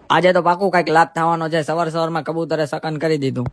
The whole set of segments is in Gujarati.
આજે તો પાકું કઈક લાભ થવાનો છે. સવારમાં કબૂતરે સકન કરી દીધું.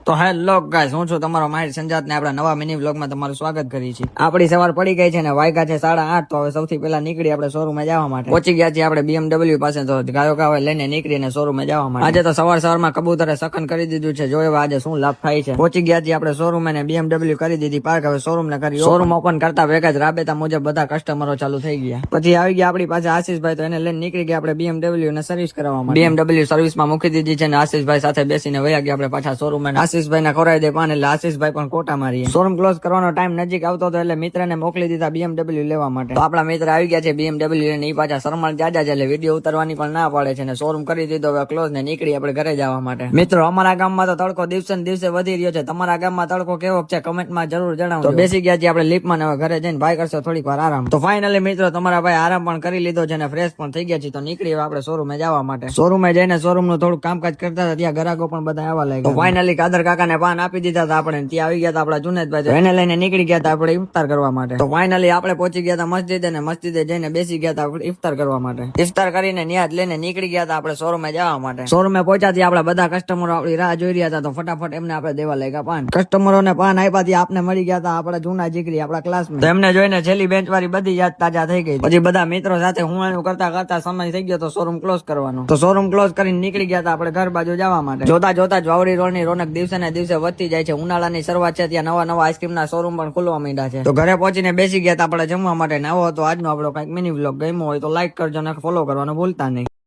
તો હેલો ગાઈસ, હું છું તમારો માહિર સંજાત ને આપણા નવા મિની વ્લોગમાં તમારું સ્વાગત કરીએ છીએ. આપણી સવાર પડી ગઈ છે ને વાગ્યા છે 8:30. તો હવે સૌથી પહેલા નીકળી આપણે શોરૂમે જવા માટે પહોંચી ગયા છીએ આપણે BMW પાસે. તો ગાયો ગાવે લઈને નીકળીને શોરૂમે જવા માટે. આજે તો સવારમાં કબૂતરે સકન કરી દીધું છે. જોયો આજે શું લાભ થાય છે. પહોંચી ગયા છીએ આપણે શોરૂમે ને BMW કરી દીધી પાર્ક. હવે શોરૂમ ને કરી શોરૂમ ઓપન કરતા ભેગા જ રાબેતા મુજબ બધા કસ્ટમરો ચાલુ થઈ ગયા. પછી આવી ગયા આપણી પાસે આશીષભાઈ. તો એને લઈને નીકળી ગયા આપણે BMW ને સર્વિસ કરવા માટે. BMW સર્વિસમાં મૂકી દીધી છે ને આશીષભાઈ સાથે બેસીને વયા ગયા આપણે પાછા શોરૂમ. આશીષભાઈ ના ખોરાઈ દે પાન એટલે આશીષભાઈ પણ કોટા મારી. શોરૂમ ક્લોઝ કરવાનો ટાઈમ નજીક આવતો હતો એટલે મિત્રને મોકલી દીધા BMW લેવા માટે. તો આપણા મિત્ર આવી ગયા છે BMW લઈને. ઈ પાછા શરમાળ જાજા છે એટલે વિડીયો ઉતારવાની પણ ના પાડે છે ને શોરૂમ કરી દીધો. હવે ક્લોઝ ને નીકળી આપણે ઘરે જવા માટે. મિત્રો, અમારા ગામમાં તો તડકો દિવસે ને દિવસે વધી રહ્યો છે. તમારા ગામમાં તડકો કેવો છે કમેન્ટમાં જરૂર જણાવજો. તો બેસી ગયા છીએ આપણે લીપમાં ને હવે ઘરે જઈને ભાઈ કરશે થોડીક વાર આરામ. તો ફાઇનલી મિત્રો, તમારા ભાઈ આરામ પણ કરી લીધો છે ને ફ્રેશ પણ થઈ ગયા છે. તો નીકળી આપણે શોરૂમે જવા માટે. શોરૂમે જઈને શોરૂમ નું થોડું કામકાજ કરતા હતા. ત્યાં ગ્રાહકો પણ બધા આવવા લાગ્યા. તો ફાઇનલી કાદર કાકા ને પાન આપી દીધા હતા આપણે. ત્યાં આવી ગયા હતા આપણા જુનેદભાઈ. એને લઈને નીકળી ગયા હતા આપણે ઇફતાર કરવા માટે. તો ફાઇનલી આપણે પહોંચી ગયા હતા મસ્જિદે ને મસ્જિદે જઈને બેસી ગયા હતા આપણે ઇફતાર કરવા માટે. ઇફતાર કરીને નિયાદ લઈને નીકળી ગયા હતા આપણે શોરૂમે જવા માટે. શોરૂમે પહોંચ્યા આપણા બધા કસ્ટમરો આપણી રાહ જોઈ રહ્યા હતા. તો ફટાફટ એમને આપણે દેવા લાગ્યા પાન. કસ્ટમરોને પાન આપ્યા ત્યાં આપને મળી ગયા હતા આપણા જૂના જીગરી આપણા ક્લાસમાં. તો એમને જોઈને છેલ્લી બેન્ચ વાળી બધી યાદ તાજા થઈ ગઈ. પછી બધા મિત્રો સાથે હુંવાણું કરતા કરતા સમય થઈ ગયો તો શોરૂમ ક્લોઝ કરવાનો. તો શોરૂમ ક્લોઝ કરીને નીકળી ગયા હતા આપણે ઘર બાજુ જવા માટે. જોતા જોતા જ વાવડી રોડ ની રોનક દિવસે ને દિવસે વધતી જાય છે. ઉનાળાની શરૂઆત છે ત્યાં નવા નવા આઈસ્ક્રીમ ના શોરૂમ પણ ખુલવા માંડ્યા છે. તો ઘરે પહોંચીને બેસી ગયા હતા આપણે જમવા માટે. નવો હતો આજનો આપણો કઈક મિની વ્લોગ. ગમ્યો હોય તો લાઈક કરજો અને ફોલો કરવાનું ભૂલતા નહીં.